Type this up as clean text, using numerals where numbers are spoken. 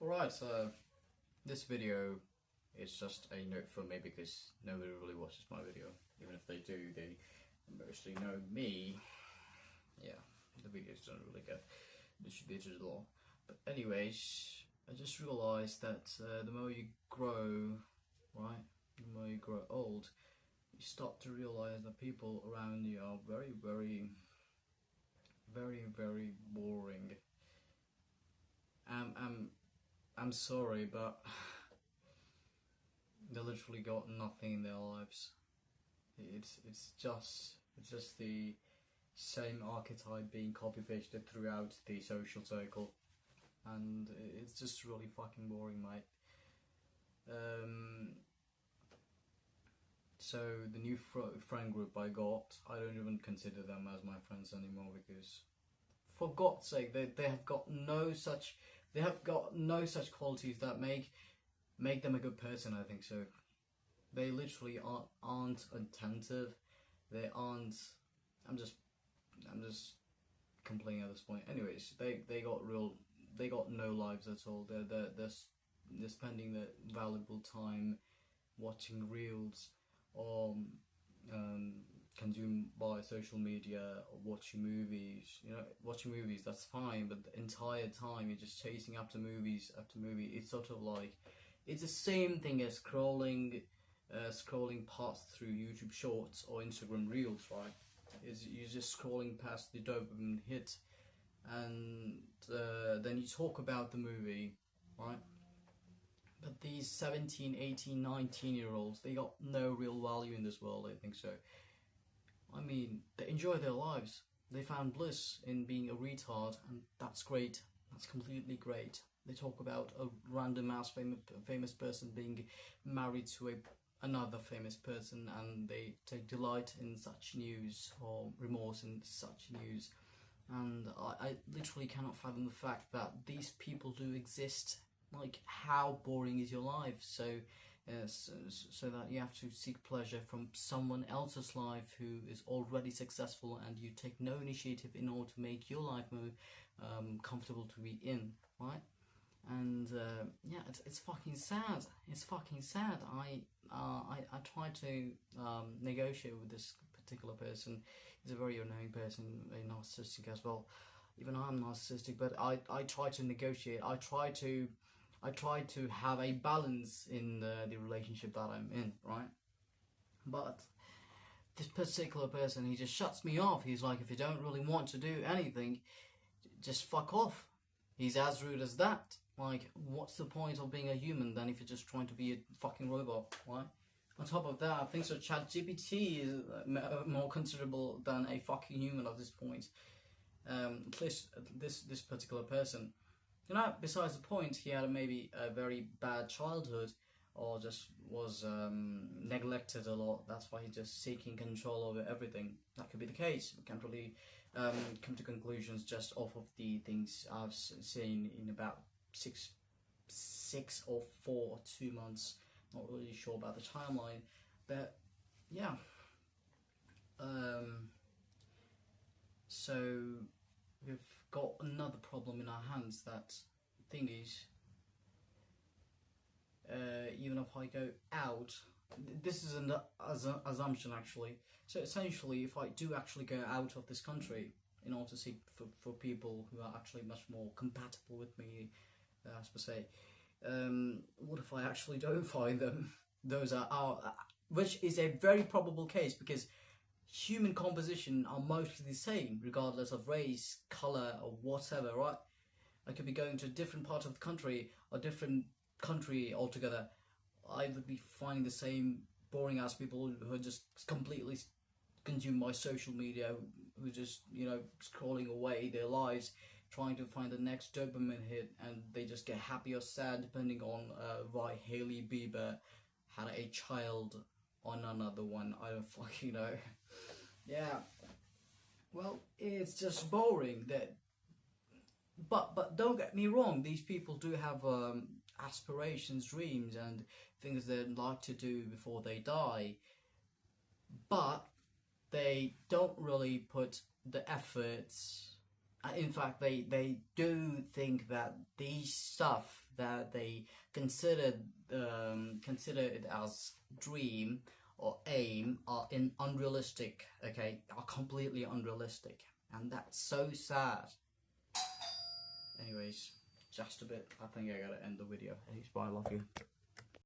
Alright, so this video is just a note for me because nobody really watches my video. Even if they do, they mostly know me. Yeah, the videos don't really get distributed at all. But anyways, I just realized that the more you grow, right, the more you grow old, you start to realize that people around you are very, very, very, very boring. Um, I'm I'm sorry, but they literally got nothing in their lives. It's just the same archetype being copy pasted throughout the social circle, and it's just really fucking boring, mate. Um, so the new friend group I got, I don't even consider them as my friends anymore because, for God's sake, they have got no such qualities that make them a good person. I think so. They literally aren't attentive. They aren't. I'm just complaining at this point. Anyways, they got no lives at all. They're spending their valuable time watching reels or consumed by social media or watching movies. Watching movies, that's fine, but the entire time you're just chasing after movies after movie. It's sort of like it's the same thing as scrolling past through YouTube Shorts or Instagram Reels, right? Is you're just scrolling past the dopamine hit, and then you talk about the movie, right? But these 17, 18, 19-year-olds, they got no real value in this world, I think so. I mean, they enjoy their lives. They found bliss in being a retard, and that's great. That's completely great. They talk about a random ass famous person being married to another famous person, and they take delight in such news or remorse in such news. And I literally cannot fathom the fact that these people do exist. Like, how boring is your life? So that you have to seek pleasure from someone else's life who is already successful, and you take no initiative in order to make your life more comfortable to be in, right? And yeah, it's fucking sad. It's fucking sad. I tried to negotiate with this particular person. He's a very annoying person, very narcissistic as well. Even I'm narcissistic, but I try to negotiate. I try to have a balance in the relationship that I'm in, right? But this particular person, he just shuts me off. He's like, if you don't really want to do anything, just fuck off. He's as rude as that. Like, what's the point of being a human then if you're just trying to be a fucking robot, right? On top of that, I think so ChatGPT is more considerable than a fucking human at this point. At least this particular person. Besides the point, he had maybe a very bad childhood, or just was neglected a lot. That's why he's just seeking control over everything. That could be the case. We can't really come to conclusions just off of the things I've seen in about six or 4 or 2 months. Not really sure about the timeline, but yeah. So we've got another problem in our hands. That thing is, even if I go out, this is an assumption actually. So essentially, if I do actually go out of this country in order to seek for people who are actually much more compatible with me, as per se, what if I actually don't find them? Those are which is a very probable case because human composition are mostly the same, regardless of race, color, or whatever, right? I could be going to a different part of the country, or different country altogether. I would be finding the same boring ass people who are just completely consumed by social media, who just, scrolling away their lives, trying to find the next dopamine hit, and they just get happy or sad depending on why Hailey Bieber had a child on another one. I don't fucking know. Yeah. Well, it's just boring. But don't get me wrong. These people do have aspirations, dreams, and things they'd like to do before they die. But they don't really put the efforts In fact, they do think that these stuff that they consider it as dream or aim are unrealistic. Okay, are completely unrealistic, and that's so sad. Anyways, just a bit. I think I gotta end the video. Bye. I love you.